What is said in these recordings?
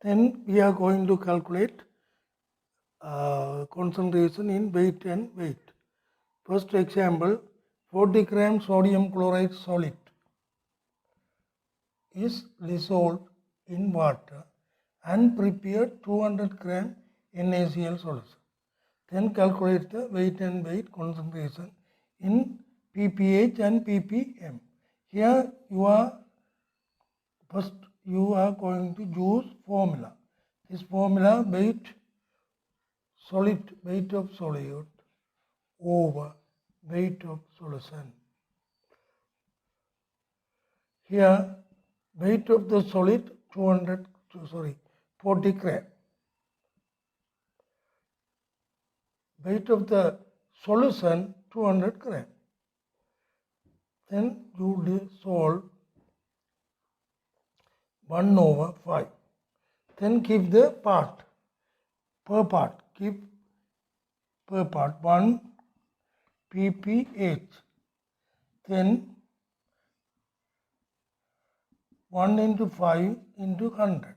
Then we are going to calculate concentration in weight and weight. First example, 40 gram sodium chloride solid is dissolved in water and prepared 200 gram NaCl solution. Then calculate the weight and weight concentration in pph and ppm. Here you are going to use formula. This formula weight of solid over weight of solution. Here weight of the solid 40 gram. Weight of the solution 200 gram. Then you dissolve 1 over 5. Then give the part, per part, give per part 1 pph. Then 1 into 5 into 100.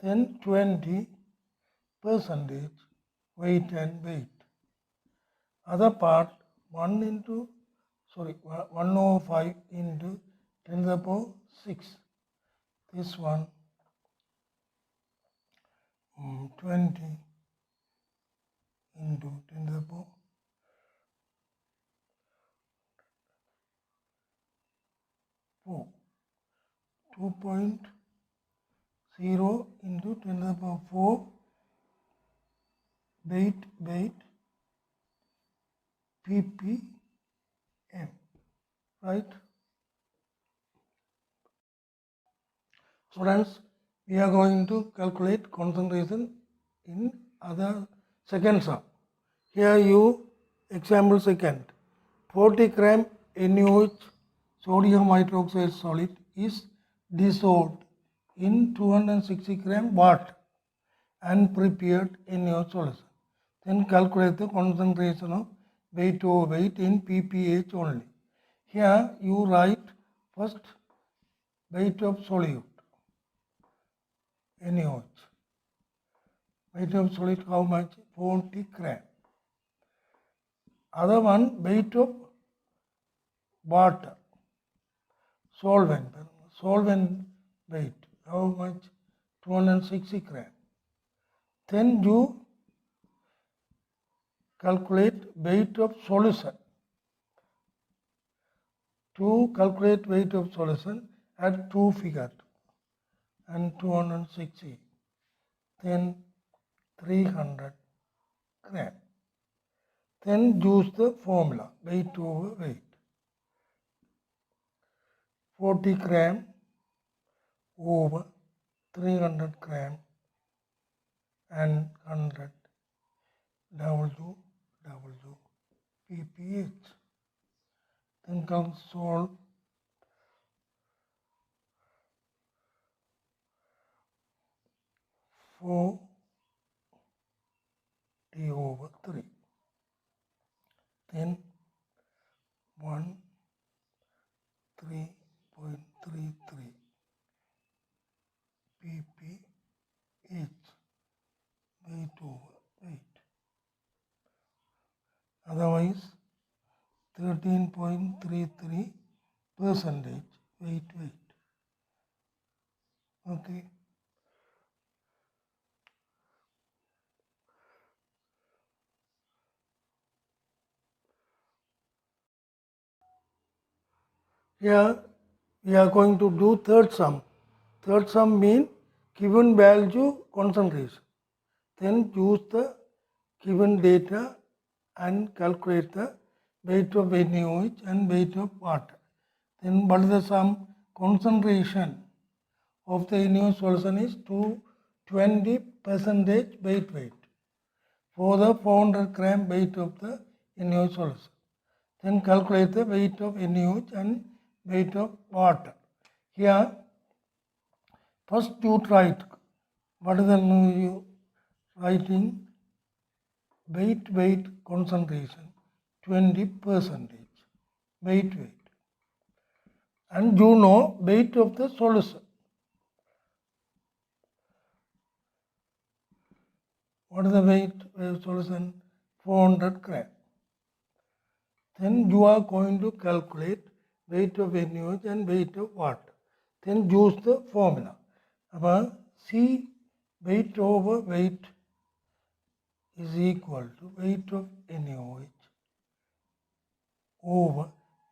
Then 20% weight and weight. Other part 1 over 5 into 10 to the power 6. This one 20 into 10 to the power 4. 2.0 into 10 to the power 4 weight ppm, right? Students, we are going to calculate concentration in other second sum. Here you example second, 40 gram NaOH sodium hydroxide solid is dissolved in 260 gram water and prepared NaOH solution. Then calculate the concentration of weight over weight in pph only. Here you write first weight of solute, NaOH. Weight of solid how much? 40 gram. Other one weight of water, solvent weight how much? 260 gram. Then you calculate weight of solution. To calculate weight of solution, add 2 figures and 260. Then 300 gram. Then use the formula weight over weight. 40 gram over 300 gram and 100 W pph. Then solve 4 d over 3. Then 13.33 pph weight over weight. Otherwise 13.33% weight. Okay. Here we are going to do third sum. Third sum means given value concentration. Then use the given data and calculate the weight of NaOH and weight of water. Then what is the sum? Concentration of the NaOH solution is 20% weight for the 400 gram weight of the NaOH solution. Then calculate the weight of NaOH and weight of water. Here first you write what is the you writing weight concentration 20% weight and you know weight of the solution What is the weight solution? 400 gram. Then you are going to calculate weight of NaOH and weight of water. Then use the formula. അപ്പോൾ C weight over weight is equal to weight of NaOH over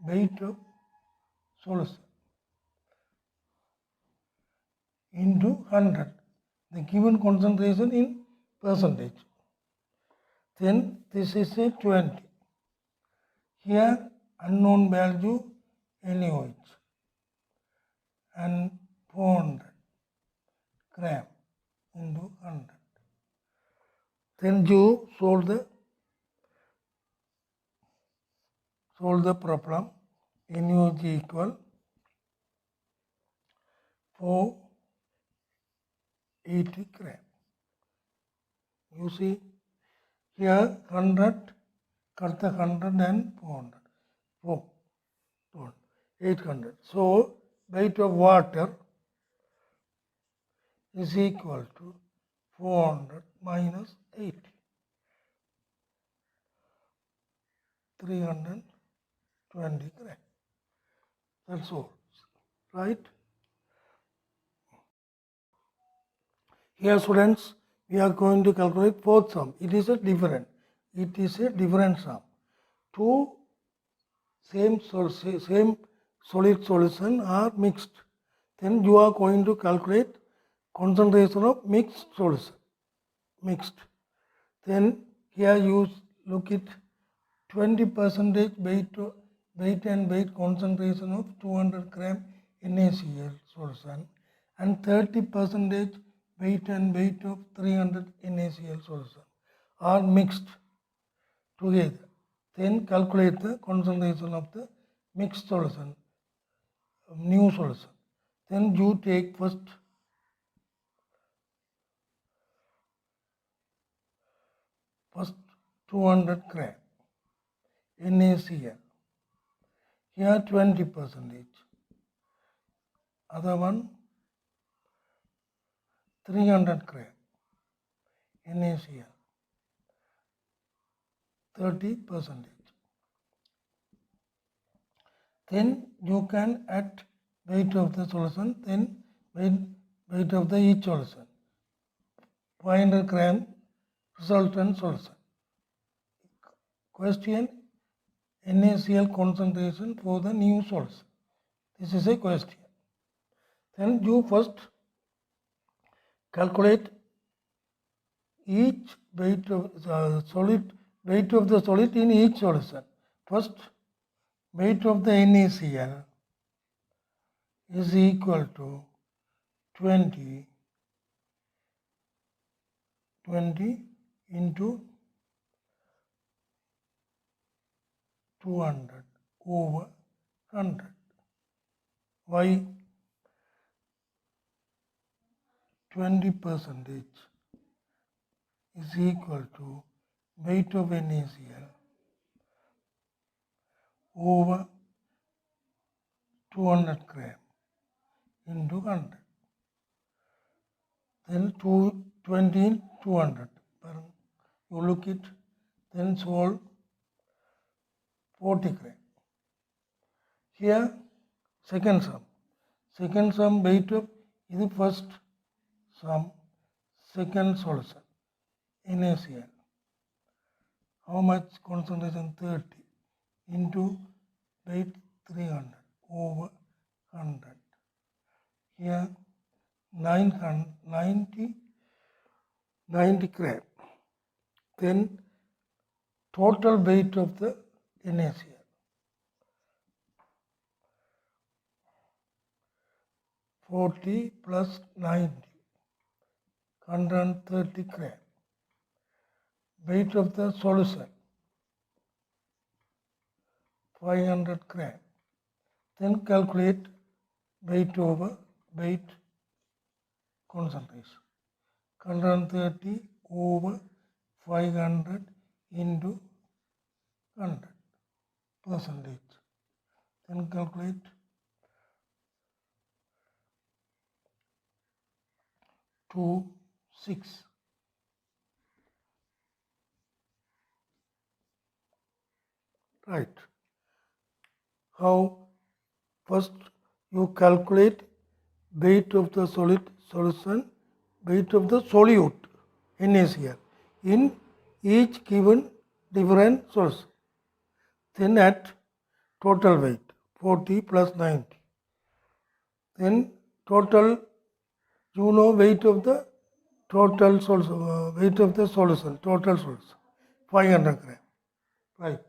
weight of solution into 100. The given concentration in percentage. Then this is a 20. Here unknown value NaOH and 400 gram into 100. Then you solve the problem. NaOH equal 480 gram. You see here 100 cut the 100 and 400. 800. So weight of water is equal to 400 minus 80. 320 gram. That's all. Right? Here students, we are going to calculate fourth sum. It is a different sum. Two same solid solution are mixed. Then you are going to calculate concentration of mixed solution. Then here you look at 20% weight and weight concentration of 200 gram NaCl solution and 30% weight and weight of 300 NaCl solution are mixed together. Then calculate the concentration of the mixed solution, new solution. Then you take first 200 gram NaCl. Here 20%. Other one 300 gram NaCl. 30%. Then you can add weight of the solution, then weight of the each solution. 500 gram resultant solution. Question: NaCl concentration for the new solution. This is a question. Then you first calculate each weight of the solid in each solution. First, weight of the NaCl is equal to 20 into 200 over 100. Why 20% is equal to weight of NaCl over 200 gram into 100. Then 20 in 200. You look it, then solve 40 gram. Here second sum weight of this first sum, second solution NaCl. How much concentration? 30 into weight 300 over 100. Here 90 gram. Then total weight of the NaCl. 40 plus 90, 130 gram. Weight of the solution, 500 gram. Then calculate weight over weight concentration. 130 over 500 into 100%. Then calculate 26. Right. How? First, you calculate weight of the solid solution, weight of the solute, N is here, in each given different source. Then at total weight, 40 plus 90. Then total, you know weight of the total solution, weight of the solution, total solution, 500 gram. Right.